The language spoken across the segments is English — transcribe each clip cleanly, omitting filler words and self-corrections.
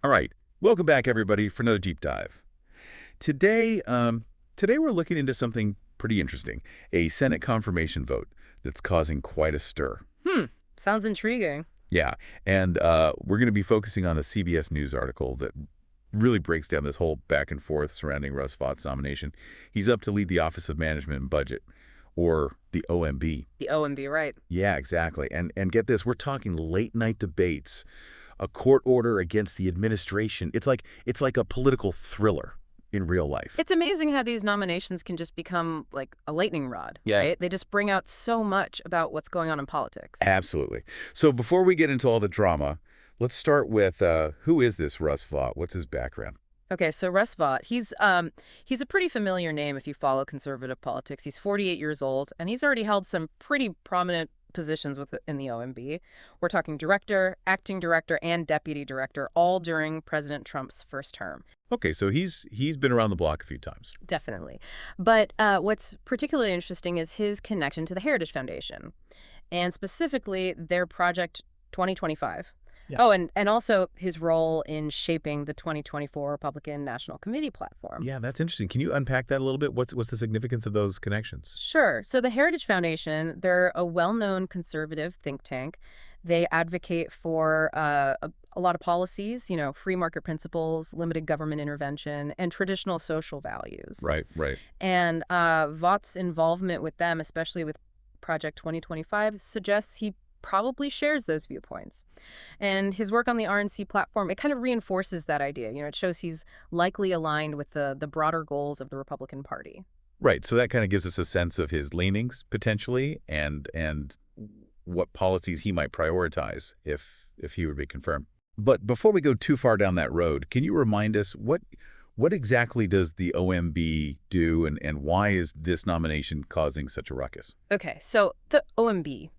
All right, welcome back everybody for another deep dive. Today we're looking into something pretty interesting, a Senate confirmation vote that's causing quite a stir. Hmm, sounds intriguing. Yeah, and we're going to be focusing on a CBS News article that really breaks down this whole back and forth surrounding Russ Vaught's nomination. He's up to lead the Office of Management and Budget, or the OMB. The OMB, right? Yeah, exactly. And get this, we're talking late night debates, a court order against the administration. It's like a political thriller in real life. It's amazing how these nominations can just become like a lightning rod, Yeah. right? They just bring out so much about what's going on in politics. Absolutely. So before we get into all the drama, let's start with who is this Russ Vought? What's his background? Okay, so Russ Vought, he's a pretty familiar name if you follow conservative politics. He's 48 years old, and he's already held some pretty prominent positions in the OMB. We're talking director, acting director, and deputy director, all during President Trump's first term. Okay, so he's been around the block a few times. Definitely. But what's particularly interesting is his connection to the Heritage Foundation, and specifically their Project 2025. Yeah. Oh, and also his role in shaping the 2024 Republican National Committee platform. Yeah, that's interesting. Can you unpack that a little bit? What's the significance of those connections? Sure. So the Heritage Foundation, they're a well-known conservative think tank. They advocate for a lot of policies, free market principles, limited government intervention, and traditional social values. Right, right. And Vaught's involvement with them, especially with Project 2025, suggests he probably shares those viewpoints. And his work on the RNC platform, it kind of reinforces that idea. It shows he's likely aligned with the broader goals of the Republican Party. Right. So that kind of gives us a sense of his leanings potentially and what policies he might prioritize if he would be confirmed. But before we go too far down that road, can you remind us what exactly does the OMB do and why is this nomination causing such a ruckus? Okay, so the OMB,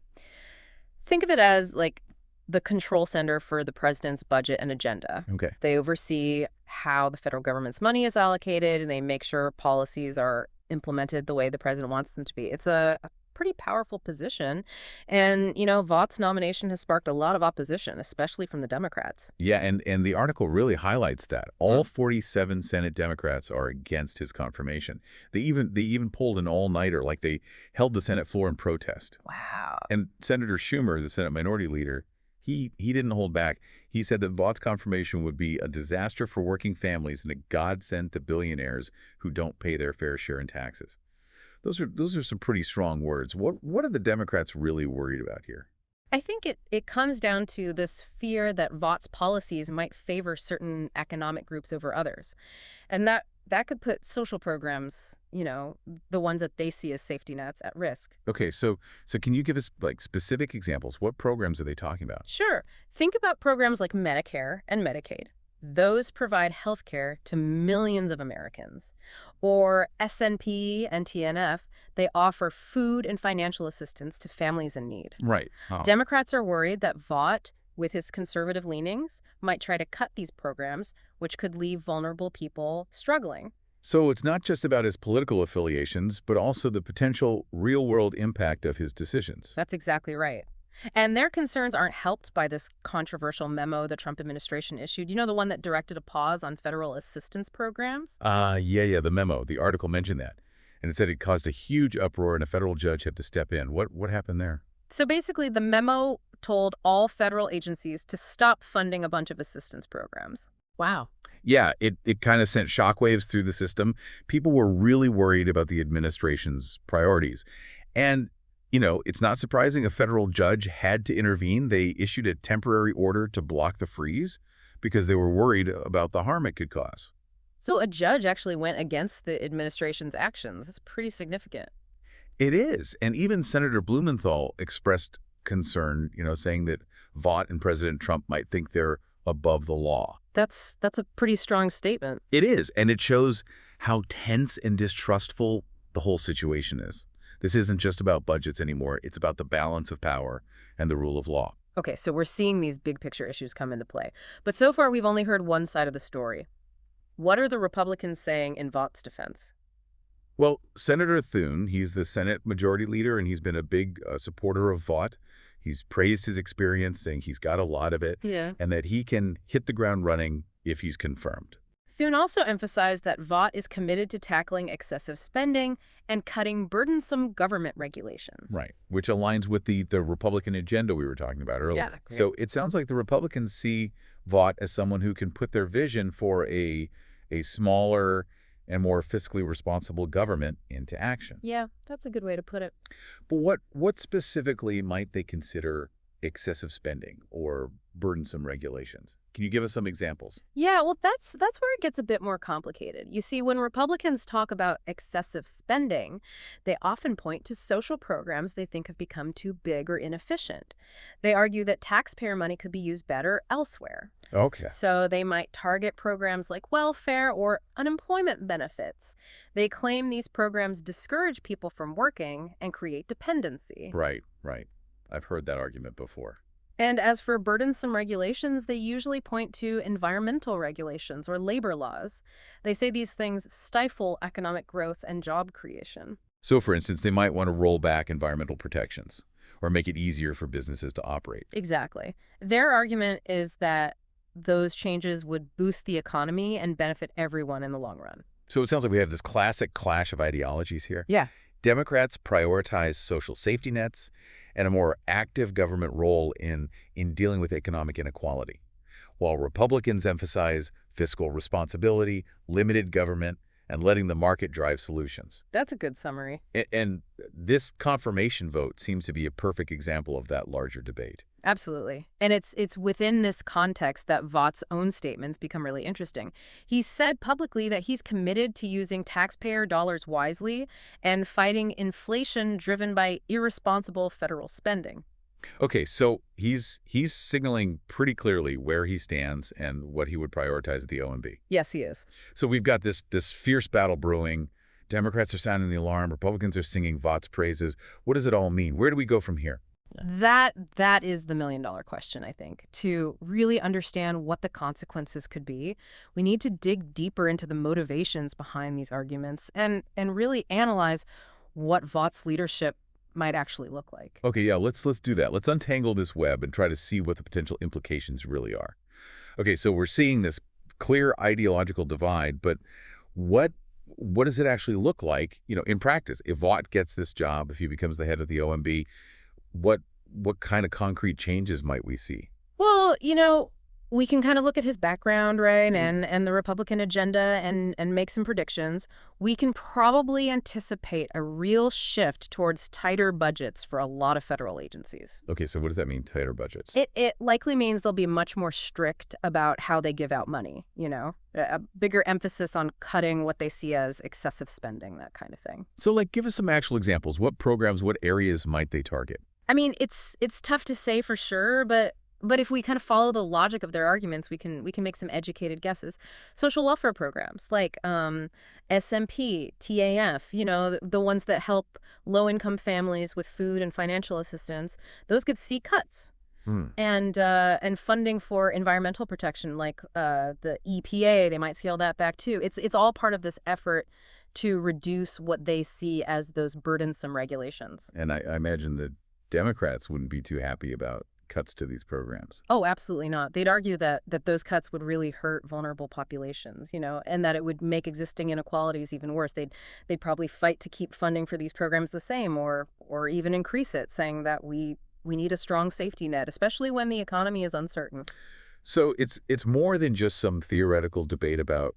think of it as like the control center for the president's budget and agenda. Okay. They oversee how the federal government's money is allocated, and they make sure policies are implemented the way the president wants them to be. It's a pretty powerful position. And, Vaught's nomination has sparked a lot of opposition, especially from the Democrats. Yeah, and the article really highlights that. All 47 Senate Democrats are against his confirmation. They even pulled an all-nighter, like they held the Senate floor in protest. Wow. And Senator Schumer, the Senate Minority Leader, he didn't hold back. He said that Vaught's confirmation would be a disaster for working families and a godsend to billionaires who don't pay their fair share in taxes. Those are some pretty strong words. What are the Democrats really worried about here? I think it comes down to this fear that Vaught's policies might favor certain economic groups over others. And that could put social programs, the ones that they see as safety nets, at risk. Okay, so can you give us like specific examples? What programs are they talking about? Sure. Think about programs like Medicare and Medicaid. Those provide health care to millions of Americans. Or SNP and TNF, they offer food and financial assistance to families in need. Right. Oh. Democrats are worried that Vaught, with his conservative leanings, might try to cut these programs, which could leave vulnerable people struggling. So it's not just about his political affiliations, but also the potential real-world impact of his decisions. That's exactly right. And their concerns aren't helped by this controversial memo the Trump administration issued. The one that directed a pause on federal assistance programs? Yeah, the memo. The article mentioned that. And it said it caused a huge uproar and a federal judge had to step in. What happened there? So basically, the memo told all federal agencies to stop funding a bunch of assistance programs. Wow. Yeah, it kind of sent shockwaves through the system. People were really worried about the administration's priorities. And it's not surprising a federal judge had to intervene. They issued a temporary order to block the freeze because they were worried about the harm it could cause. So a judge actually went against the administration's actions. That's pretty significant. It is. And even Senator Blumenthal expressed concern, saying that Vaught and President Trump might think they're above the law. That's a pretty strong statement. It is. And it shows how tense and distrustful the whole situation is. This isn't just about budgets anymore. It's about the balance of power and the rule of law. Okay, so we're seeing these big picture issues come into play. But so far, we've only heard one side of the story. What are the Republicans saying in Vaught's defense? Well, Senator Thune, he's the Senate Majority Leader, and he's been a big supporter of Vaught. He's praised his experience, saying he's got a lot of it, Yeah. and that he can hit the ground running if he's confirmed. Thune also emphasized that Vought is committed to tackling excessive spending and cutting burdensome government regulations. Right, which aligns with the Republican agenda we were talking about earlier. Yeah, great. So it sounds like the Republicans see Vought as someone who can put their vision for a smaller and more fiscally responsible government into action. Yeah, that's a good way to put it. But what specifically might they consider excessive spending or burdensome regulations? Can you give us some examples? Yeah, well, that's where it gets a bit more complicated. You see, when Republicans talk about excessive spending, they often point to social programs they think have become too big or inefficient. They argue that taxpayer money could be used better elsewhere. Okay. So they might target programs like welfare or unemployment benefits. They claim these programs discourage people from working and create dependency. Right, right. I've heard that argument before. And as for burdensome regulations, they usually point to environmental regulations or labor laws. They say these things stifle economic growth and job creation. So, for instance, they might want to roll back environmental protections or make it easier for businesses to operate. Exactly. Their argument is that those changes would boost the economy and benefit everyone in the long run. So it sounds like we have this classic clash of ideologies here. Yeah. Democrats prioritize social safety nets and a more active government role in dealing with economic inequality, while Republicans emphasize fiscal responsibility, limited government, and letting the market drive solutions. That's a good summary. And this confirmation vote seems to be a perfect example of that larger debate. Absolutely. And it's within this context that Vaught's own statements become really interesting. He said publicly that he's committed to using taxpayer dollars wisely and fighting inflation driven by irresponsible federal spending. Okay, so he's signaling pretty clearly where he stands and what he would prioritize at the OMB. Yes, he is. So we've got this fierce battle brewing. Democrats are sounding the alarm. Republicans are singing Vaught's praises. What does it all mean? Where do we go from here? That is the million-dollar question, I think. To really understand what the consequences could be, we need to dig deeper into the motivations behind these arguments and really analyze what Vaught's leadership might actually look like. Okay, yeah, let's do that. Let's untangle this web and try to see what the potential implications really are. Okay, so we're seeing this clear ideological divide, but what does it actually look like, in practice? If Vought gets this job, if he becomes the head of the OMB, what kind of concrete changes might we see? Well, we can kind of look at his background, right, and the Republican agenda and make some predictions. We can probably anticipate a real shift towards tighter budgets for a lot of federal agencies. Okay, so what does that mean, tighter budgets? It likely means they'll be much more strict about how they give out money, a bigger emphasis on cutting what they see as excessive spending, that kind of thing. So, give us some actual examples. What programs, what areas might they target? I mean, it's tough to say for sure, but if we kind of follow the logic of their arguments, we can make some educated guesses. Social welfare programs like SMP, TAF, the ones that help low-income families with food and financial assistance, those could see cuts. And funding for environmental protection like the EPA, they might scale that back too. It's all part of this effort to reduce what they see as those burdensome regulations. And I imagine the Democrats wouldn't be too happy about cuts to these programs. Oh, absolutely not. They'd argue that those cuts would really hurt vulnerable populations, and that it would make existing inequalities even worse. They'd probably fight to keep funding for these programs the same or even increase it, saying that we need a strong safety net, especially when the economy is uncertain. So it's more than just some theoretical debate about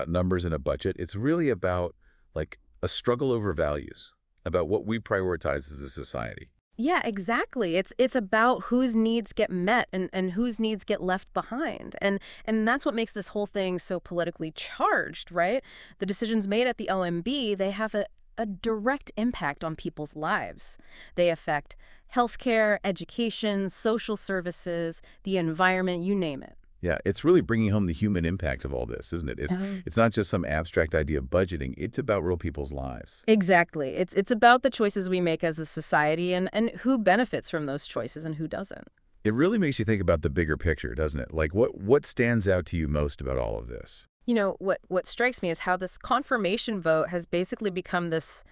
numbers and a budget. It's really about a struggle over values, about what we prioritize as a society. Yeah, exactly. It's about whose needs get met and whose needs get left behind. And that's what makes this whole thing so politically charged, right? The decisions made at the OMB, they have a direct impact on people's lives. They affect healthcare, education, social services, the environment, you name it. Yeah, it's really bringing home the human impact of all this, isn't it? It's not just some abstract idea of budgeting. It's about real people's lives. Exactly. It's about the choices we make as a society and who benefits from those choices and who doesn't. It really makes you think about the bigger picture, doesn't it? What stands out to you most about all of this? What strikes me is how this confirmation vote has basically become this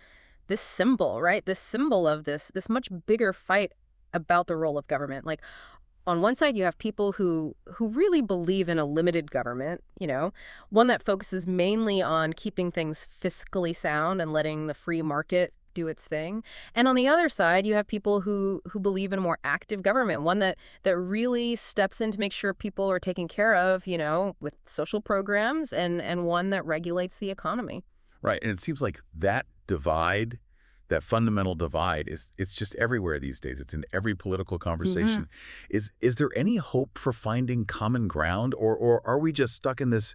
symbol, right? This symbol of this much bigger fight about the role of government. On one side, you have people who really believe in a limited government, one that focuses mainly on keeping things fiscally sound and letting the free market do its thing. And on the other side, you have people who believe in a more active government, one that really steps in to make sure people are taken care of, with social programs, and one that regulates the economy. Right. And it seems like that divide, that fundamental divide, it's just everywhere these days. It's in every political conversation. Is there any hope for finding common ground, or are we just stuck in this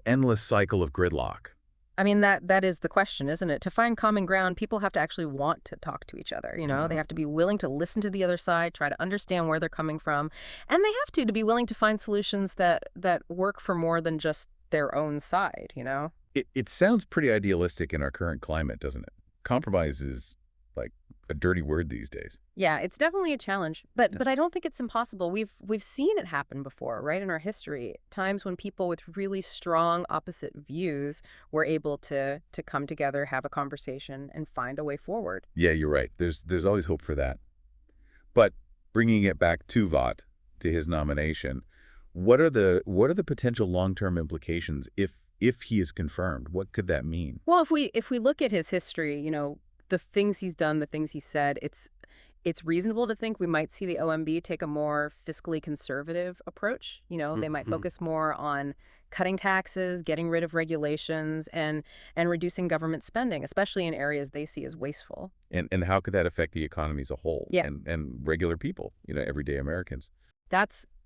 endless cycle of gridlock? I mean, that is the question, isn't it? To find common ground, people have to actually want to talk to each other. They have to be willing to listen to the other side, try to understand where they're coming from, and they have to be willing to find solutions that work for more than just their own side. It sounds pretty idealistic in our current climate, doesn't it? Compromise is like a dirty word these days. Yeah, it's definitely a challenge, but I don't think it's impossible. We've seen it happen before, right, in our history. Times when people with really strong opposite views were able to come together, have a conversation, and find a way forward. Yeah, you're right. There's always hope for that. But bringing it back to Vought, to his nomination, what are the potential long-term implications if he is confirmed? What could that mean? Well, if we look at his history, the things he's done, the things he said, it's reasonable to think we might see the OMB take a more fiscally conservative approach. They might focus more on cutting taxes, getting rid of regulations, and reducing government spending, especially in areas they see as wasteful. And how could that affect the economy as a whole? Yeah. And regular people, everyday Americans?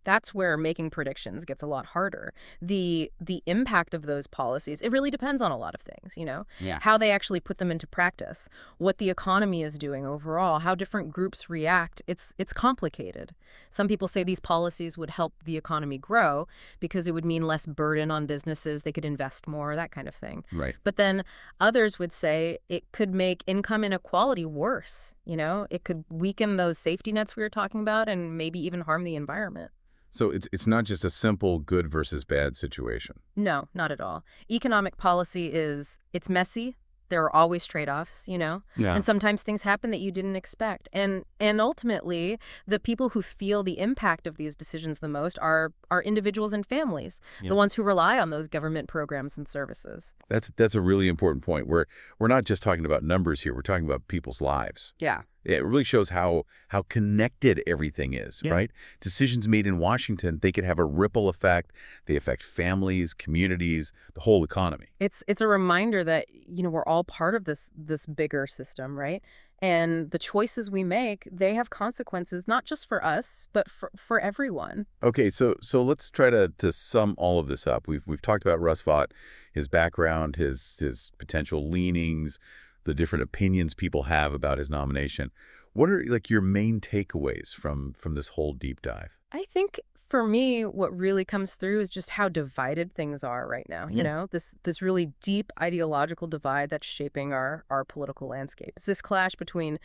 That's where making predictions gets a lot harder. The impact of those policies, it really depends on a lot of things. Yeah. How they actually put them into practice, what the economy is doing overall, how different groups react. It's complicated. Some people say these policies would help the economy grow because it would mean less burden on businesses, they could invest more, that kind of thing. Right. But then others would say it could make income inequality worse. It could weaken those safety nets we were talking about and maybe even harm the environment. So it's not just a simple good versus bad situation. No, not at all. Economic policy it's messy. There are always trade-offs, Yeah. and sometimes things happen that you didn't expect. And ultimately, the people who feel the impact of these decisions the most are individuals and families, Yeah. the ones who rely on those government programs and services. That's a really important point. We're not just talking about numbers here. We're talking about people's lives. Yeah. It really shows how connected everything is, Yeah. right? Decisions made in Washington, they could have a ripple effect. They affect families, communities, the whole economy. It's a reminder that, we're all part of this bigger system, right? And the choices we make, they have consequences, not just for us, but for everyone. Okay, so let's try to sum all of this up. We've talked about Russ Vought, his background, his potential leanings, the different opinions people have about his nomination. What are your main takeaways from this whole deep dive? I think for me, what really comes through is just how divided things are right now. This really deep ideological divide that's shaping our political landscape. It's this clash between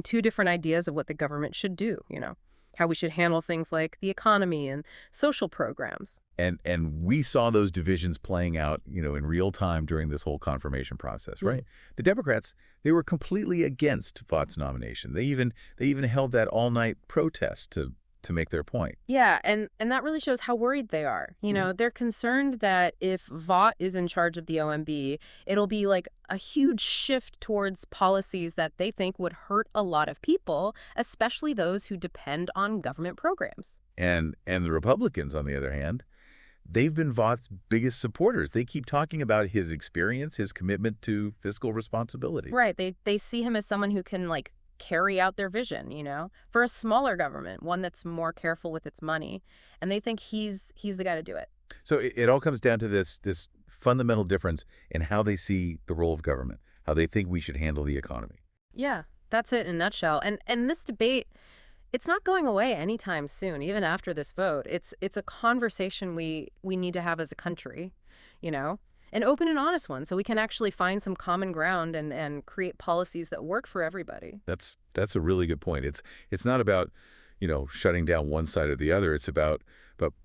two different ideas of what the government should do, how we should handle things like the economy and social programs. And we saw those divisions playing out, in real time during this whole confirmation process, right? The Democrats, they were completely against Vaught's nomination. They even held that all-night protest to make their point. Yeah, and that really shows how worried they are. They're concerned that if Vought is in charge of the OMB, it'll be like a huge shift towards policies that they think would hurt a lot of people, especially those who depend on government programs. And the Republicans, on the other hand, they've been Vaught's biggest supporters. They keep talking about his experience, his commitment to fiscal responsibility. Right. They see him as someone who can, carry out their vision, for a smaller government, one that's more careful with its money. And they think he's the guy to do it. So it all comes down to this fundamental difference in how they see the role of government, how they think we should handle the economy. Yeah, that's it in a nutshell. And this debate, it's not going away anytime soon, even after this vote. It's a conversation we need to have as a country, an open and honest one, so we can actually find some common ground and create policies that work for everybody. That's a really good point. It's not about, shutting down one side or the other. It's about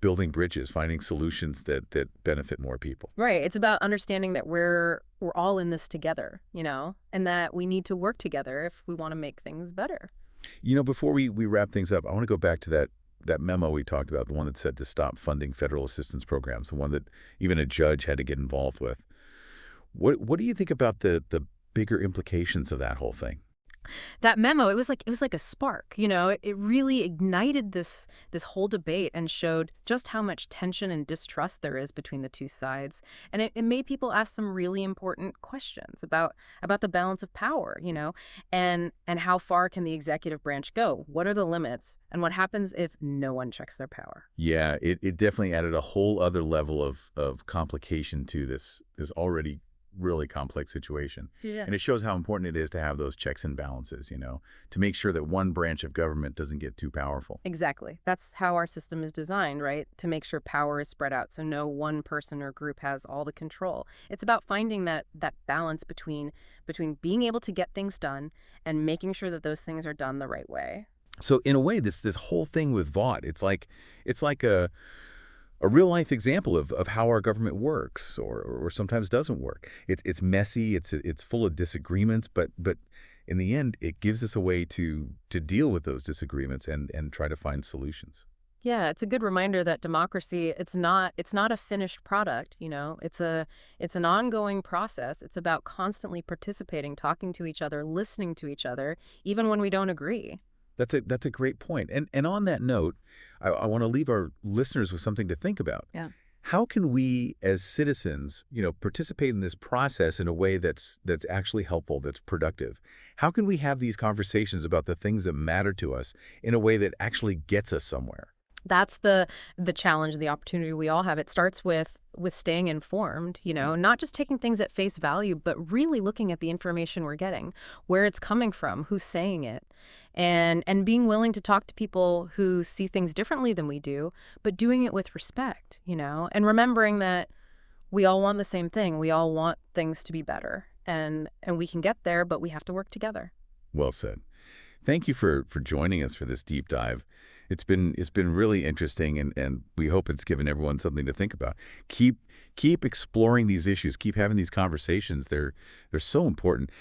building bridges, finding solutions that benefit more people. Right. It's about understanding that we're all in this together, and that we need to work together if we want to make things better. Before we wrap things up, I want to go back to that memo we talked about, the one that said to stop funding federal assistance programs, the one that even a judge had to get involved with. What do you think about the bigger implications of that whole thing? That memo, it was like a spark, it really ignited this whole debate and showed just how much tension and distrust there is between the two sides. And it made people ask some really important questions about the balance of power, and how far can the executive branch go? What are the limits? And what happens if no one checks their power? Yeah, it definitely added a whole other level of complication to this already really complex situation. Yeah. And it shows how important it is to have those checks and balances, to make sure that one branch of government doesn't get too powerful. Exactly. That's how our system is designed, right? To make sure power is spread out so no one person or group has all the control. It's about finding that balance between being able to get things done and making sure that those things are done the right way. So in a way, this whole thing with Vought, it's like a real life example of how our government works or sometimes doesn't work. It's messy, it's full of disagreements, but in the end, it gives us a way to deal with those disagreements and try to find solutions. Yeah, it's a good reminder that democracy, it's not a finished product. It's an ongoing process. It's about constantly participating, talking to each other, listening to each other, even when we don't agree. That's a great point. And on that note, I want to leave our listeners with something to think about. Yeah. How can we, as citizens, participate in this process in a way that's actually helpful, that's productive? How can we have these conversations about the things that matter to us in a way that actually gets us somewhere? That's the challenge, the opportunity we all have. It starts with staying informed, not just taking things at face value, but really looking at the information we're getting, where it's coming from, who's saying it, and being willing to talk to people who see things differently than we do, but doing it with respect, and remembering that we all want the same thing. We all want things to be better, and we can get there, but we have to work together. Well said. Thank you for joining us for this deep dive. It's been really interesting, and we hope it's given everyone something to think about. Keep exploring these issues. Keep having these conversations. They're so important.